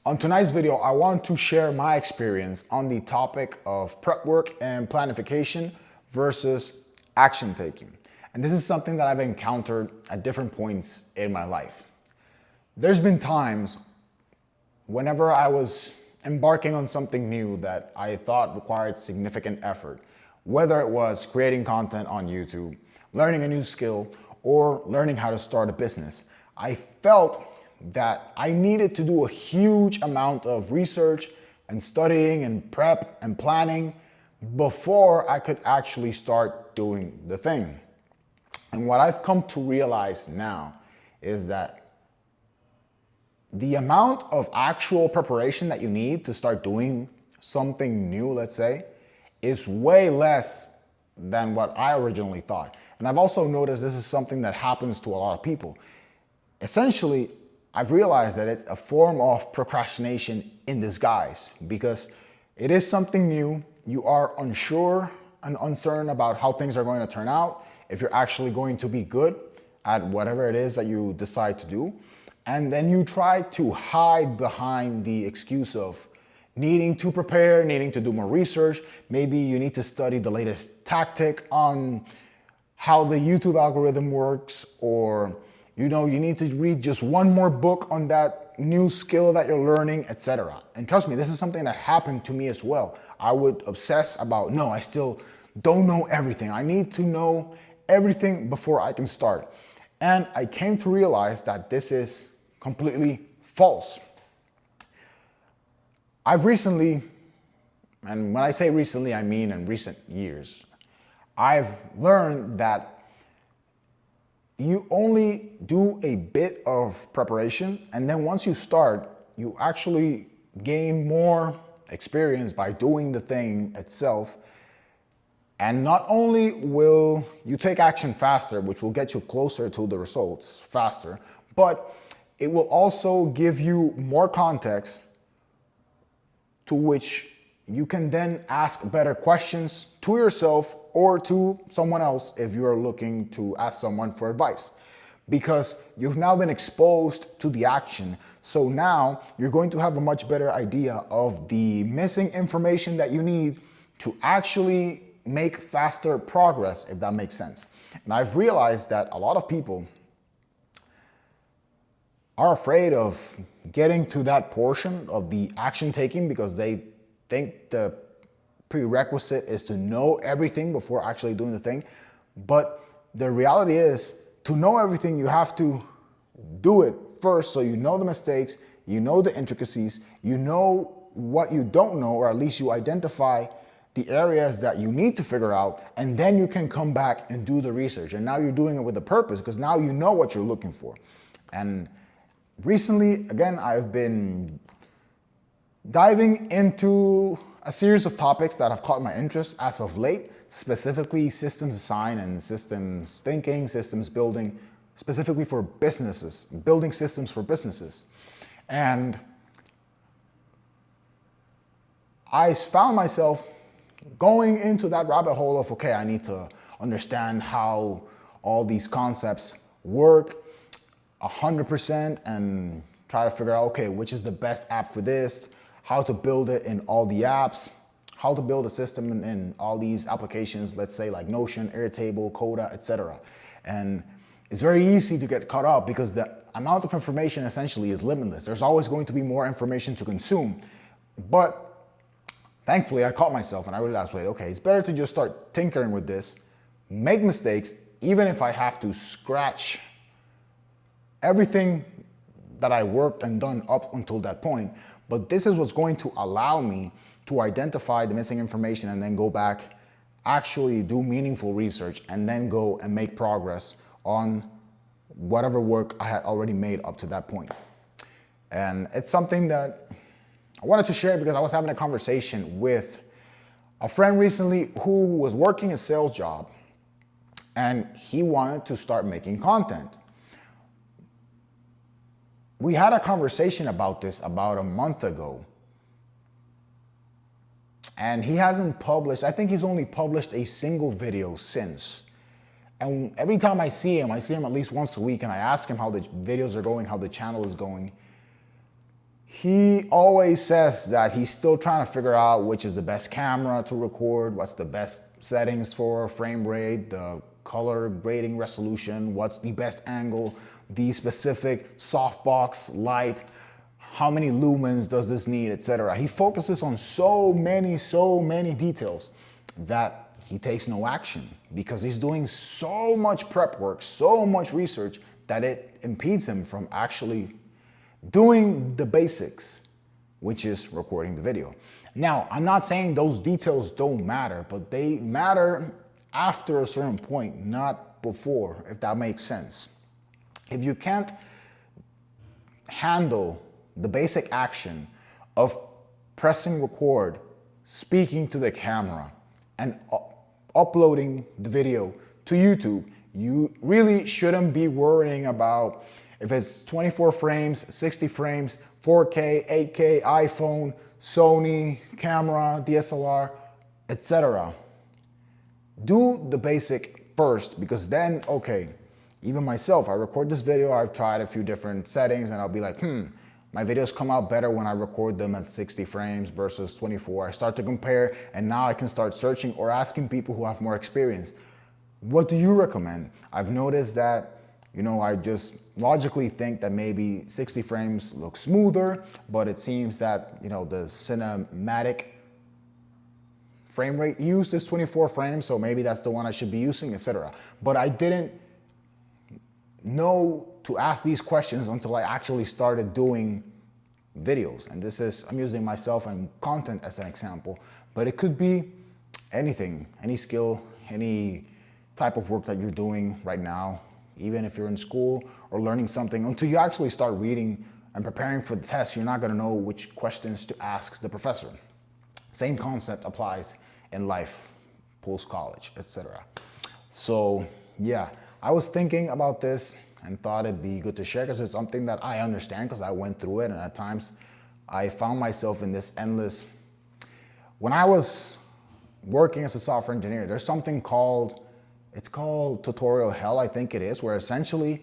On tonight's video, I want to share my experience on the topic of prep work and planification versus action taking. And this is something that I've encountered at different points in my life. There's been times whenever I was embarking on something new that I thought required significant effort, whether it was creating content on YouTube, learning a new skill, or learning how to start a business, I felt that I needed to do a huge amount of research and studying and prep and planning before I could actually start doing the thing. And what I've come to realize now is that the amount of actual preparation that you need to start doing something new, let's say, is way less than what I originally thought. And I've also noticed this is something that happens to a lot of people. Essentially, I've realized that it's a form of procrastination in disguise because it is something new. You are unsure and uncertain about how things are going to turn out, if you're actually going to be good at whatever it is that you decide to do. And then you try to hide behind the excuse of needing to prepare, needing to do more research. Maybe you need to study the latest tactic on how the YouTube algorithm works, or you need to read just one more book on that new skill that you're learning, etc. And trust me, this is something that happened to me as well. I would obsess about, no, I still don't know everything. I need to know everything before I can start. And I came to realize that this is completely false. I've recently, and when I say recently, I mean in recent years, I've learned that you only do a bit of preparation, and then once you start, you actually gain more experience by doing the thing itself. And not only will you take action faster, which will get you closer to the results faster, but it will also give you more context to which you can then ask better questions to yourself or to someone else if you're looking to ask someone for advice, because you've now been exposed to the action. So now you're going to have a much better idea of the missing information that you need to actually make faster progress, if that makes sense. And I've realized that a lot of people are afraid of getting to that portion of the action taking because they think the prerequisite is to know everything before actually doing the thing. But the reality is, to know everything, you have to do it first, so you know the mistakes, you know the intricacies, you know what you don't know, or at least you identify the areas that you need to figure out, and then you can come back and do the research. And now you're doing it with a purpose because now you know what you're looking for. And recently, again, I've been diving into a series of topics that have caught my interest as of late, specifically systems design and systems thinking, systems building, specifically for businesses, building systems for businesses. And I found myself going into that rabbit hole of, okay, I need to understand how all these concepts work 100% and try to figure out, okay, which is the best app for this, how to build it in all the apps, how to build a system in all these applications, let's say like Notion, Airtable, Coda, etc. And it's very easy to get caught up because the amount of information essentially is limitless. There's always going to be more information to consume. But thankfully, I caught myself and I realized, wait, okay, it's better to just start tinkering with this, make mistakes, even if I have to scratch everything that I worked and done up until that point. But this is what's going to allow me to identify the missing information and then go back, actually do meaningful research, and then go and make progress on whatever work I had already made up to that point. And it's something that I wanted to share because I was having a conversation with a friend recently who was working a sales job and he wanted to start making content. We had a conversation about this about a month ago. And he hasn't published, I think he's only published a single video since. And every time I see him at least once a week, and I ask him how the videos are going, how the channel is going. He always says that he's still trying to figure out which is the best camera to record, what's the best settings for frame rate, the color grading resolution, what's the best angle, the specific softbox light, how many lumens does this need, etc. He focuses on so many details that he takes no action because he's doing so much prep work, so much research that it impedes him from actually doing the basics, which is recording the video. Now, I'm not saying those details don't matter, but they matter after a certain point, not before, if that makes sense. If you can't handle the basic action of pressing record, speaking to the camera, and uploading the video to YouTube, you really shouldn't be worrying about if it's 24 frames, 60 frames, 4K, 8K, iPhone, Sony, camera, DSLR, etc. Do the basic first, because then, okay, even myself, I record this video, I've tried a few different settings and I'll be like, my videos come out better when I record them at 60 frames versus 24. I start to compare and now I can start searching or asking people who have more experience. What do you recommend? I've noticed that, I just logically think that maybe 60 frames looks smoother, but it seems that, the cinematic frame rate used is 24 frames, so maybe that's the one I should be using, etc. But I didn't know to ask these questions until I actually started doing videos. And I'm using myself and content as an example, but it could be anything, any skill, any type of work that you're doing right now, even if you're in school or learning something. Until you actually start reading and preparing for the test, you're not gonna know which questions to ask the professor. Same concept applies in life, post-college, etc. So yeah, I was thinking about this and thought it'd be good to share because it's something that I understand because I went through it, and at times I found myself in this endless. When I was working as a software engineer, there's something called tutorial hell, I think it is, where essentially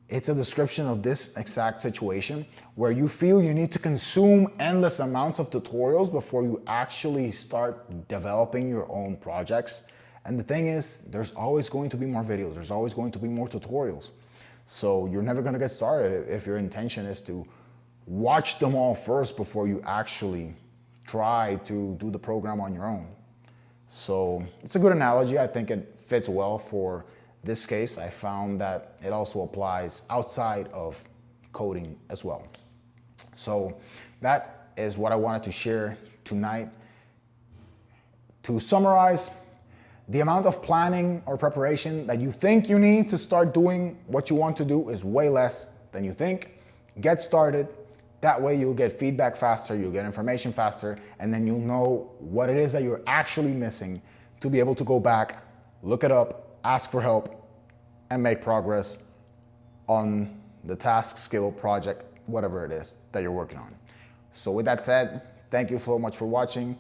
it's a description of this exact situation where you feel you need to consume endless amounts of tutorials before you actually start developing your own projects. And the thing is, there's always going to be more videos. There's always going to be more tutorials. So you're never going to get started if your intention is to watch them all first before you actually try to do the program on your own. So it's a good analogy. I think it fits well for this case. I found that it also applies outside of coding as well. So that is what I wanted to share tonight. To summarize, the amount of planning or preparation that you think you need to start doing what you want to do is way less than you think. Get started. That way you'll get feedback faster, you'll get information faster, and then you'll know what it is that you're actually missing to be able to go back, look it up, ask for help, and make progress on the task, skill, project, whatever it is that you're working on. So with that said, thank you so much for watching.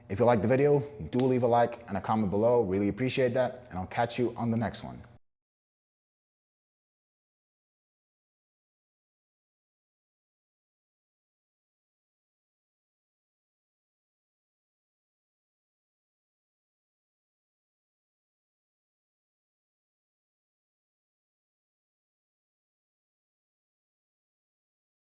If you liked the video, do leave a like and a comment below. Really appreciate that, and I'll catch you on the next one.